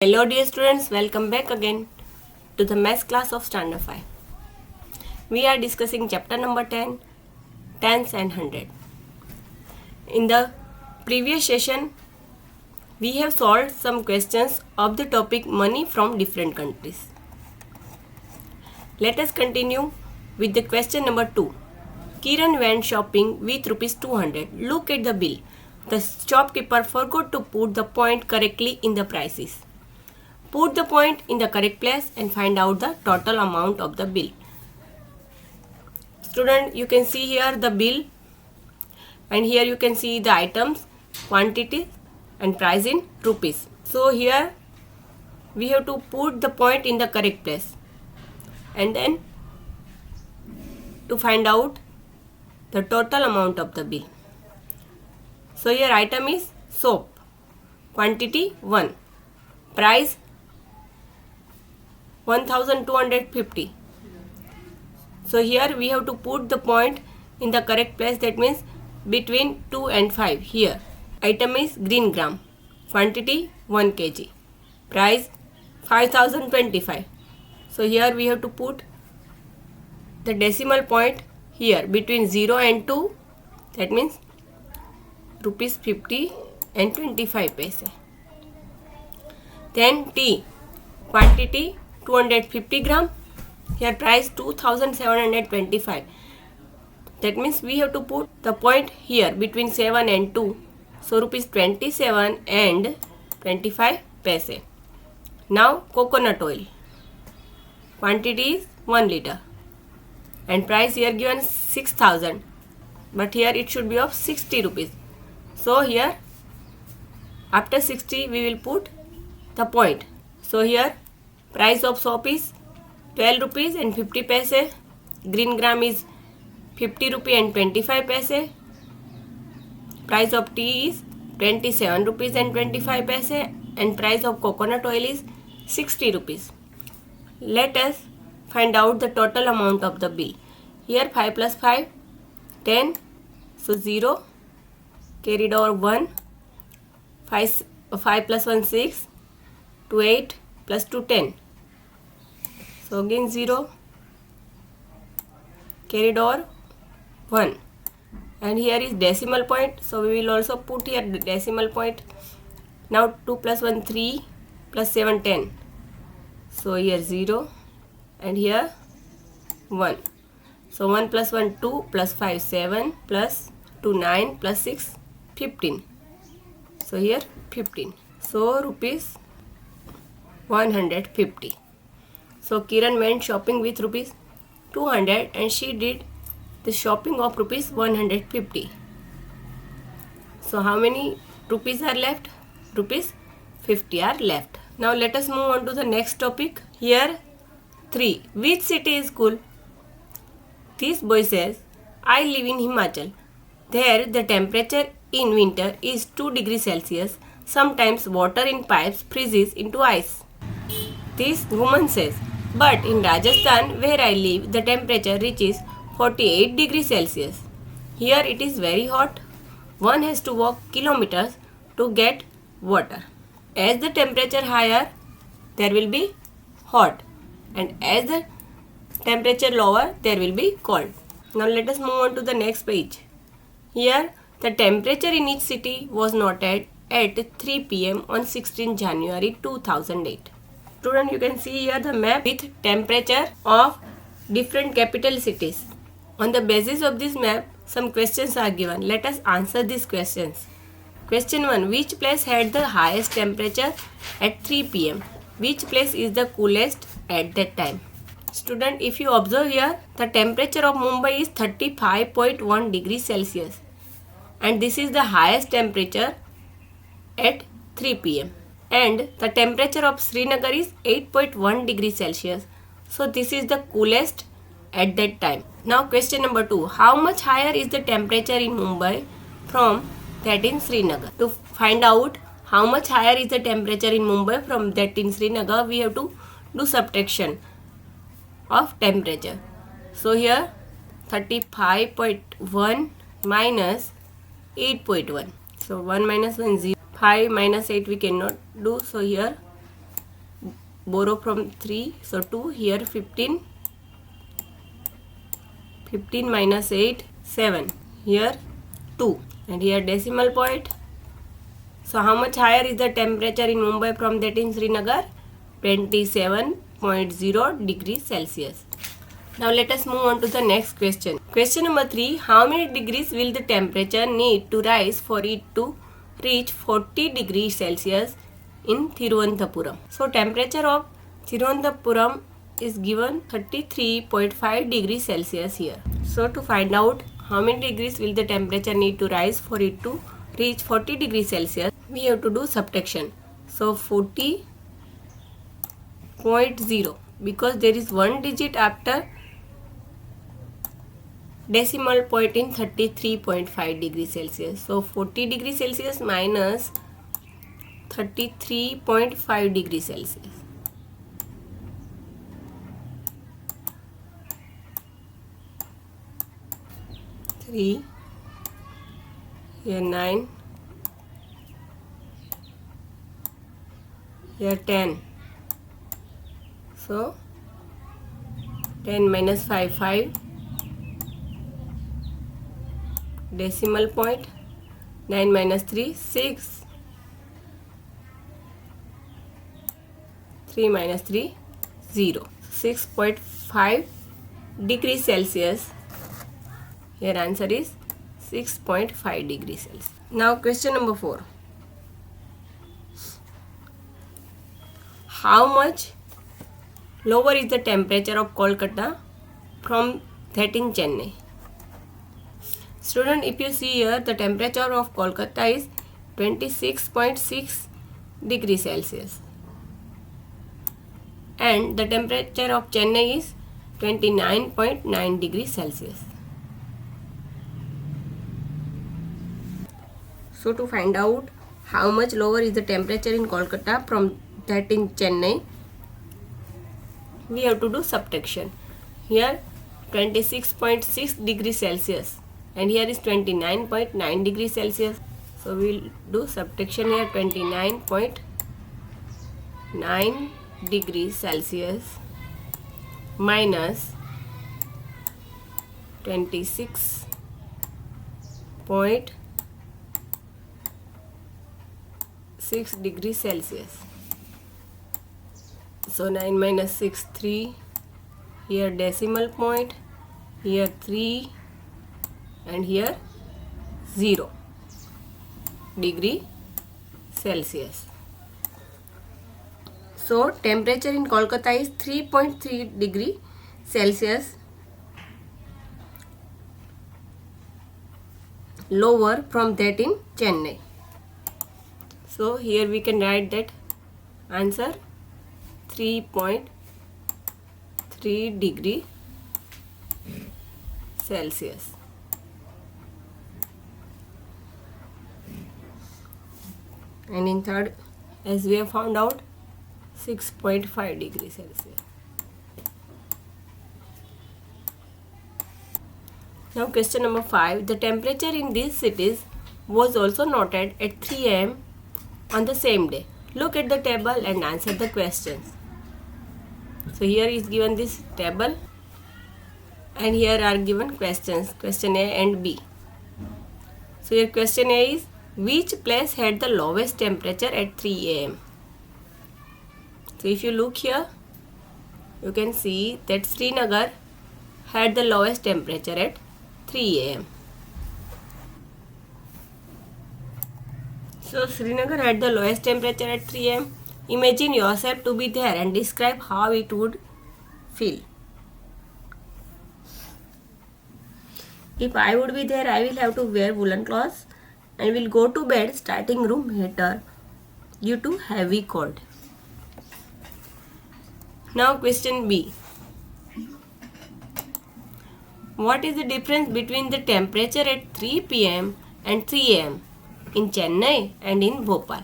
Hello dear students, welcome back again to the maths class of Standard 5. We are discussing chapter number 10, tens and hundred. In the previous session, we have solved some questions of the topic money from different countries. Let us continue with the question number 2. Kiran went shopping with rupees 200. Look at the bill. The shopkeeper forgot to put the point correctly in the prices. Put the point in the correct place and find out the total amount of the bill. Student, you can see here the bill, and here you can see the items, quantity and price in rupees. So here we have to put the point in the correct place and then to find out the total amount of the bill. So here item is soap, quantity 1, price 1250. So here we have to put the point in the correct place, that means between 2 and 5. Here item is green gram, quantity 1 kg, price 5025. So here we have to put the decimal point here between 0 and 2, that means rupees 50 and 25 paise. Then tea, quantity 250 gram, here price 2725. That means we have to put the point here between 7 and 2. So rupees 27 and 25 paise. Now coconut oil, quantity is 1 liter and price here given 6000, but here it should be of 60 rupees. So here after 60 we will put the point. So here price of soap is 12 rupees and 50 paise, green gram is 50 rupee and 25 paise, price of tea is 27 rupees and 25 paise, and price of coconut oil is 60 rupees. Let us find out the total amount of the bill. Here 5 plus 5, 10, so 0, carried over 1, 5 plus 1, 6, 2, 8, plus 2, 10. So again 0, carried over 1, and here is decimal point, so we will also put here the decimal point. Now 2 plus 1, 3, plus 7, 10. So here 0 and here 1. So 1 plus 1, 2, plus 5, 7, plus 2, 9, plus 6, 15. So here 15. So rupees 150. So Kiran went shopping with rupees 200 and she did the shopping of rupees 150. So how many rupees are left? Rupees 50 are left. Now let us move on to the next topic. Here 3. Which city is cool? This boy says, I live in Himachal. There the temperature in winter is 2 degrees Celsius. Sometimes water in pipes freezes into ice. This woman says, but in Rajasthan where I live, the temperature reaches 48 degrees Celsius. Here it is very hot. One has to walk kilometers to get water. As the temperature higher, there will be hot, and as the temperature lower, there will be cold. Now let us move on to the next page. Here the temperature in each city was noted at 3 p.m. on 16 January 2008. Student, you can see here the map with temperature of different capital cities. On the basis of this map, some questions are given. Let us answer these questions. Question 1. Which place had the highest temperature at 3 p.m.? Which place is the coolest at that time? Student, if you observe here, the temperature of Mumbai is 35.1 degrees Celsius. And this is the highest temperature at 3 p.m. And the temperature of Srinagar is 8.1 degrees Celsius. So this is the coolest at that time. Now question number 2. How much higher is the temperature in Mumbai from that in Srinagar? To find out how much higher is the temperature in Mumbai from that in Srinagar, we have to do subtraction of temperature. So here 35.1 minus 8.1. So 1 minus 1, 0. 5 minus 8 we cannot do, so here borrow from 3, so 2, here 15, 15 minus 8, 7, here 2, and here decimal point. So how much higher is the temperature in Mumbai from that in Srinagar? 27.0 degrees Celsius. Now let us move on to the next question. Question number 3. How many degrees will the temperature need to rise for it to reach 40 degrees Celsius in Thiruvananthapuram? So temperature of Thiruvananthapuram is given 33.5 degrees Celsius here. So to find out how many degrees will the temperature need to rise for it to reach 40 degrees Celsius, we have to do subtraction. So 40.0, because there is one digit after decimal point in 33.5 degrees Celsius. So 40 degrees Celsius minus 33.5 degrees Celsius. Three, here 9, here 10. So 10 minus 5, 5. Decimal point. 9 minus 3, 6. 3 minus 3, 0. 6.5 degrees Celsius. Here answer is 6.5 degrees Celsius. Now question number 4. How much lower is the temperature of Kolkata from that in Chennai? Student, if you see here, the temperature of Kolkata is 26.6 degrees Celsius and the temperature of Chennai is 29.9 degrees Celsius. So to find out how much lower is the temperature in Kolkata from that in Chennai, we have to do subtraction. Here 26.6 degrees Celsius and here is 29.9 degrees Celsius. So we will do subtraction here. 29.9 degrees Celsius minus 26.6 degrees Celsius. So 9 minus 6, 3. Here decimal point, here 3 and here 0 degree Celsius. So temperature in Kolkata is 3.3 degree Celsius lower from that in Chennai. So here we can write that answer 3.3 degree Celsius. And in third, as we have found out, 6.5 degrees Celsius. Now question number 5. The temperature in these cities was also noted at 3 am on the same day. Look at the table and answer the questions. So here is given this table and here are given questions, question A and B. So your question A is, which place had the lowest temperature at 3 am? So if you look here, you can see that Srinagar had the lowest temperature at 3 am. So Srinagar had the lowest temperature at 3 am. Imagine yourself to be there and describe how it would feel. If I would be there, I will have to wear woolen clothes and will go to bed starting room heater due to heavy cold. Now question B. What is the difference between the temperature at 3 pm and 3 am in Chennai and in Bhopal?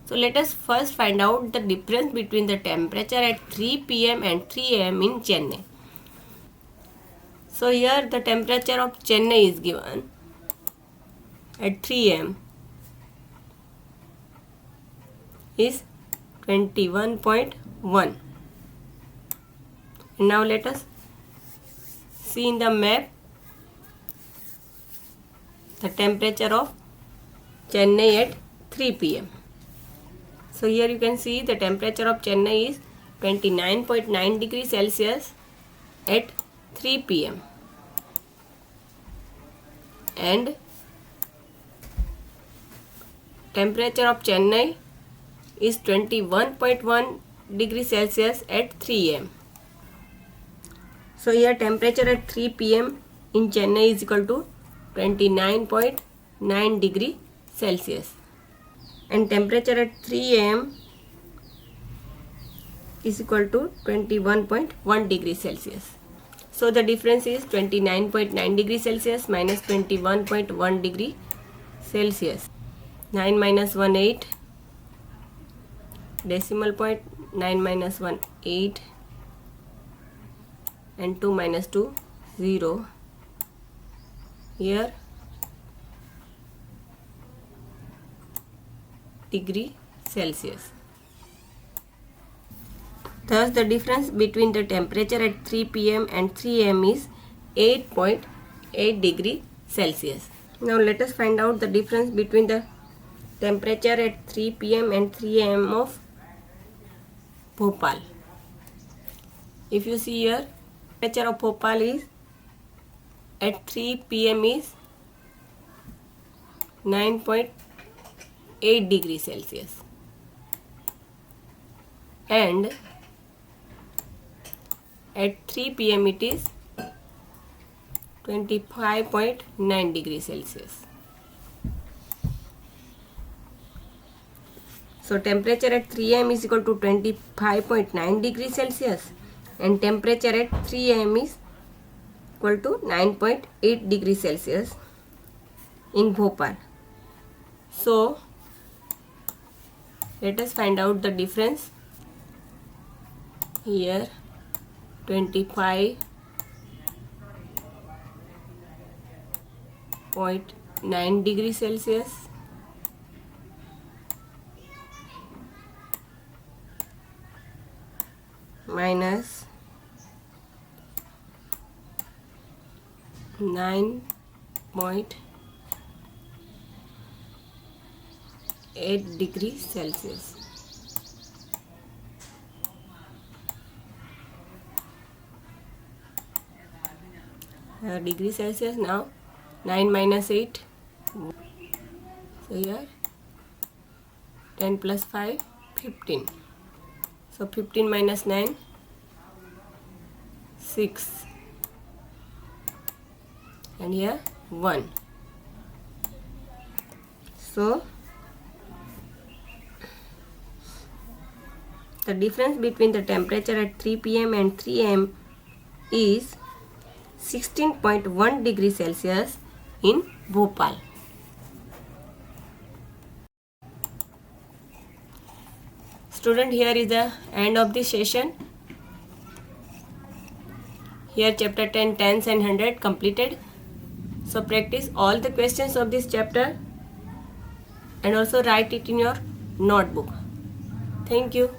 So let us first find out the difference between the temperature at 3 pm and 3 am in Chennai. So here the temperature of Chennai is given at 3 am is 21.1 Now let us see in the map the temperature of Chennai at 3 p.m. So here you can see the temperature of Chennai is 29.9 degrees Celsius at 3 p.m. and temperature of Chennai is 21.1 degrees Celsius at 3 am. So here temperature at 3 pm in Chennai is equal to 29.9 degree Celsius and temperature at 3 am is equal to 21.1 degree Celsius. So the difference is 29.9 degree Celsius minus 21.1 degree Celsius. 9 minus 1 8, decimal point 9 minus 1 8 and 2 minus 2 0. Here degree Celsius. Thus the difference between the temperature at 3 pm and 3 am is 8.8 degree Celsius. Now let us find out the difference between the temperature at 3 pm and 3 am of Bhopal. If you see here, temperature of Bhopal is at 3 pm is 9.8 degrees Celsius and at 3 pm it is 25.9 degrees Celsius. So temperature at 3 am is equal to 25.9 degrees Celsius and temperature at 3 am is equal to 9.8 degrees Celsius in Bhopal. So let us find out the difference. Here 25.9 degrees Celsius minus 9.8 degrees Celsius. Degree Celsius now 9 minus 8. So here 10 plus 5 15. So 15 minus 9 6 and here 1. So the difference between the temperature at 3 pm and 3 am is 16.1 degrees Celsius in Bhopal. Student, here is the end of the session. Here chapter 10 tens and 100 completed. So practice all the questions of this chapter and also write it in your notebook. Thank you.